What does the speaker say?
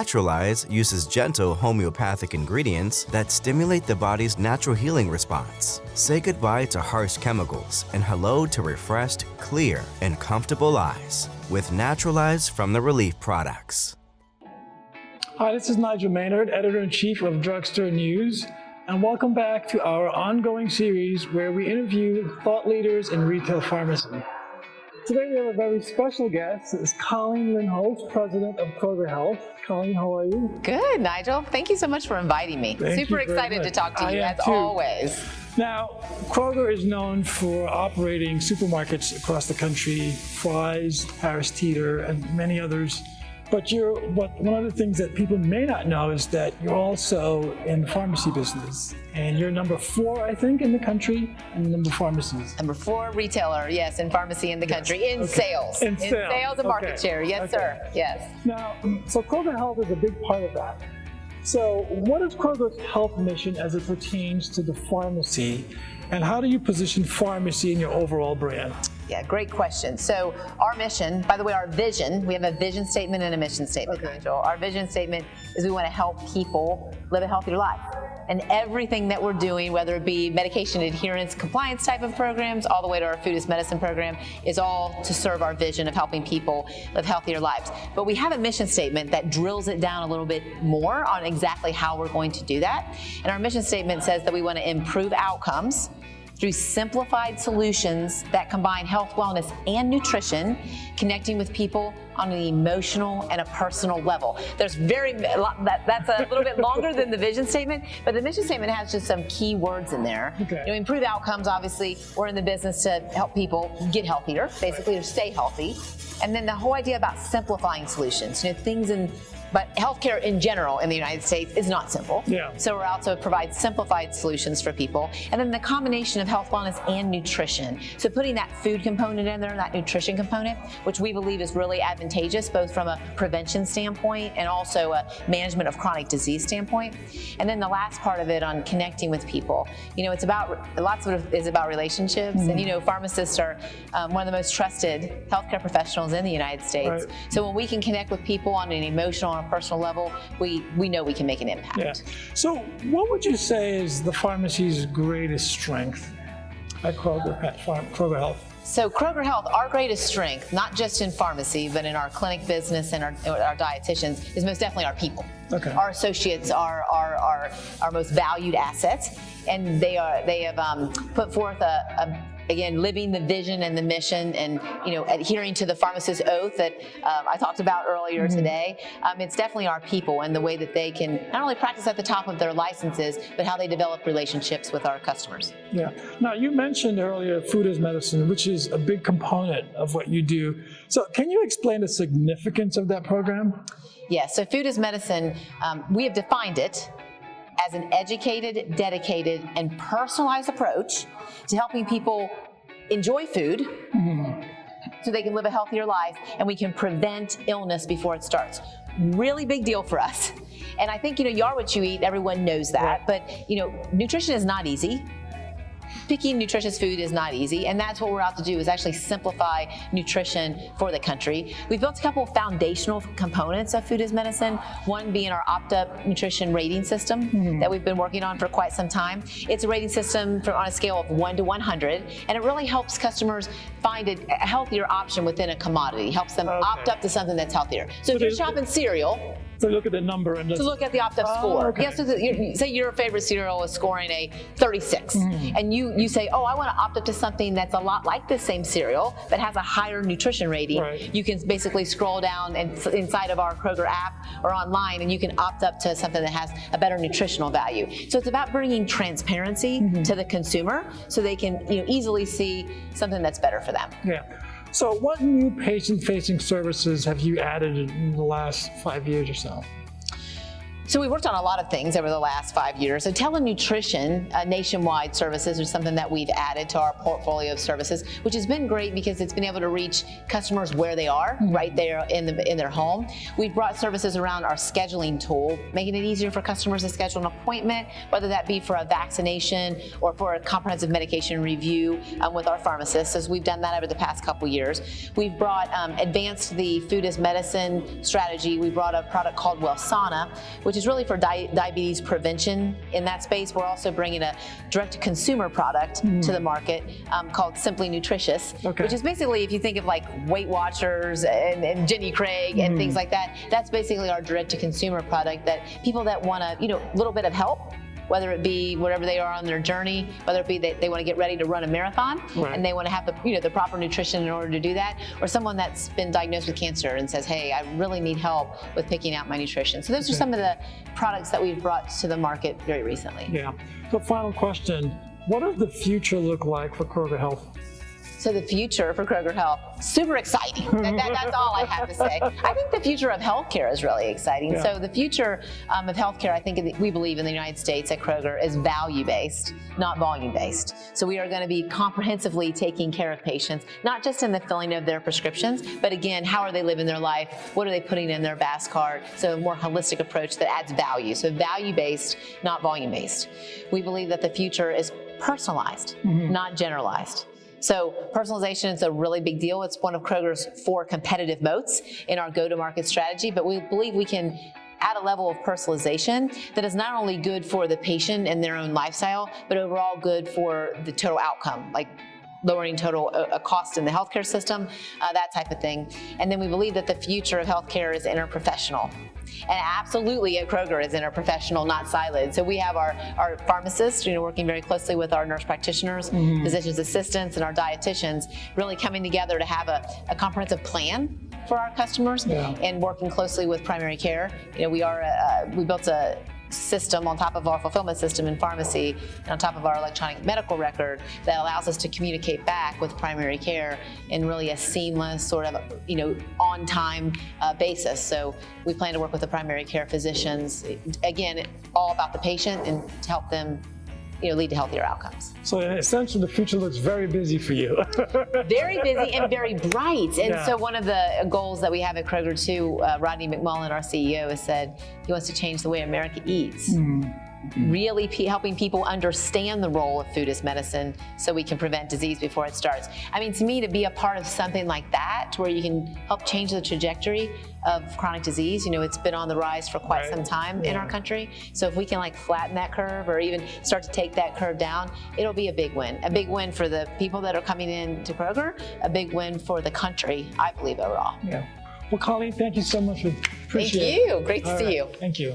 Naturalize uses gentle homeopathic ingredients that stimulate the body's natural healing response. Say goodbye to harsh chemicals and hello to refreshed, clear, and comfortable eyes with Naturalize from the Relief Products. Hi, this is Nigel Maynard, Editor-in-Chief of Drugstore News, and welcome back to our ongoing series where we interview thought leaders in retail pharmacy. Today we have a very special guest. It's Colleen Lindholz, President of Kroger Health. Colleen, how are you? Good, Nigel. Thank you so much for inviting me. Super excited to talk to you, as always. Now, Kroger is known for operating supermarkets across the country, Fry's, Harris Teeter, and many others. But one of the things that people may not know is that you're also in the pharmacy business. And you're number 4, I think, in the country in the number of pharmacies. Number 4 retailer, yes, in pharmacy in the country, in sales. In sales and market share, yes, sir, yes. Now, so Kroger Health is a big part of that. So what is Kroger's health mission as it pertains to the pharmacy? And how do you position pharmacy in your overall brand? Yeah, great question. So our mission, by the way, our vision, we have a vision statement and a mission statement, Nigel. Our vision statement is we want to help people live a healthier life. And everything that we're doing, whether it be medication adherence, compliance type of programs, all the way to our food as medicine program, is all to serve our vision of helping people live healthier lives. But we have a mission statement that drills it down a little bit more on exactly how we're going to do that. And our mission statement says that we want to improve outcomes through simplified solutions that combine health, wellness, and nutrition, connecting with people on an emotional and a personal level. That's a little bit longer than the vision statement, but the mission statement has just some key words in there. Okay. Improve outcomes, obviously, we're in the business to help people get healthier, basically to stay healthy. And then the whole idea about simplifying solutions, but healthcare in general in the United States is not simple. Yeah. So we're also provide simplified solutions for people. And then the combination of health, wellness, and nutrition. So putting that food component in there, that nutrition component, which we believe is really advantageous, both from a prevention standpoint and also a management of chronic disease standpoint. And then the last part of it on connecting with people. It's about, lots of it is about relationships. Mm-hmm. And pharmacists are one of the most trusted healthcare professionals in the United States. Right. So when we can connect with people on an emotional, personal level, we know we can make an impact. Yeah. So what would you say is the pharmacy's greatest strength at Kroger Health? So Kroger Health, our greatest strength, not just in pharmacy, but in our clinic business and our dietitians, is most definitely our people. Okay. Our associates are our most valued assets, and they have put forth again, living the vision and the mission, and adhering to the pharmacist's oath that I talked about earlier today. It's definitely our people and the way that they can not only practice at the top of their licenses, but how they develop relationships with our customers. Yeah. Now, you mentioned earlier food as medicine, which is a big component of what you do. So can you explain the significance of that program? Yeah, so food as medicine, we have defined it as an educated, dedicated, and personalized approach to helping people enjoy food so they can live a healthier life, and we can prevent illness before it starts. Really big deal for us. And I think, you are what you eat, everyone knows that, but nutrition is not easy. Picking nutritious food is not easy, and that's what we're out to do, is actually simplify nutrition for the country. We've built a couple of foundational components of food as medicine, one being our OptUp nutrition rating system that we've been working on for quite some time. It's a rating system on a scale of 1 to 100, and it really helps customers find a healthier option within a commodity, helps them opt up to something that's healthier. So if you're shopping cereal, so look at the number and to look at the OptUp score. Okay. Yeah, so say your favorite cereal is scoring a 36, and you say, I want to opt up to something that's a lot like this same cereal that has a higher nutrition rating. Right. You can basically scroll down and inside of our Kroger app or online, and you can opt up to something that has a better nutritional value. So it's about bringing transparency to the consumer so they can easily see something that's better for them. Yeah. So what new patient-facing services have you added in the last 5 years or so? So we worked on a lot of things over the last 5 years. So telenutrition, nationwide services, are something that we've added to our portfolio of services, which has been great because it's been able to reach customers where they are, right there in their home. We've brought services around our scheduling tool, making it easier for customers to schedule an appointment, whether that be for a vaccination or for a comprehensive medication review with our pharmacists. So we've done that over the past couple years. We've brought advanced the food as medicine strategy. We brought a product called Wellsana, which is really for diabetes prevention in that space. We're also bringing a direct-to-consumer product to the market called Simply Nutritious, which is basically, if you think of like Weight Watchers and Jenny Craig and things like that, that's basically our direct-to-consumer product that people that want a little bit of help, whether it be wherever they are on their journey, whether it be that they want to get ready to run a marathon and they want to have the proper nutrition in order to do that, or someone that's been diagnosed with cancer and says, hey, I really need help with picking out my nutrition. So those are some of the products that we've brought to the market very recently. Yeah. So final question, what does the future look like for Kroger Health? So the future for Kroger Health, super exciting. That's all I have to say. I think the future of healthcare is really exciting. Yeah. So the future of healthcare, I think we believe in the United States at Kroger, is value-based, not volume-based. So we are going to be comprehensively taking care of patients, not just in the filling of their prescriptions, but again, how are they living their life? What are they putting in their BAS card? So a more holistic approach that adds value. So value-based, not volume-based. We believe that the future is personalized, not generalized. So personalization is a really big deal. It's one of Kroger's 4 competitive moats in our go-to-market strategy, but we believe we can add a level of personalization that is not only good for the patient and their own lifestyle, but overall good for the total outcome, like lowering total cost in the healthcare system, that type of thing. And then we believe that the future of healthcare is interprofessional. And absolutely at Kroger is interprofessional, not siloed. So we have our pharmacists, working very closely with our nurse practitioners, physicians assistants, and our dietitians, really coming together to have a comprehensive plan for our customers and working closely with primary care. We built a system on top of our fulfillment system in pharmacy and on top of our electronic medical record that allows us to communicate back with primary care in really a seamless sort of on-time basis. So we plan to work with the primary care physicians, again, all about the patient and to help them lead to healthier outcomes. So essentially, the future looks very busy for you. Very busy and very bright. And so one of the goals that we have at Kroger too, Rodney McMullen, our CEO, has said he wants to change the way America eats. Really helping people understand the role of food as medicine so we can prevent disease before it starts. I mean, to me, to be a part of something like that, to where you can help change the trajectory of chronic disease, it's been on the rise for quite some time in our country. So if we can flatten that curve or even start to take that curve down, it'll be a big win. A big win for the people that are coming in to Kroger, a big win for the country, I believe, overall. Yeah. Well, Colleen, thank you so much. Appreciate it. Thank you. Great to see you. Thank you.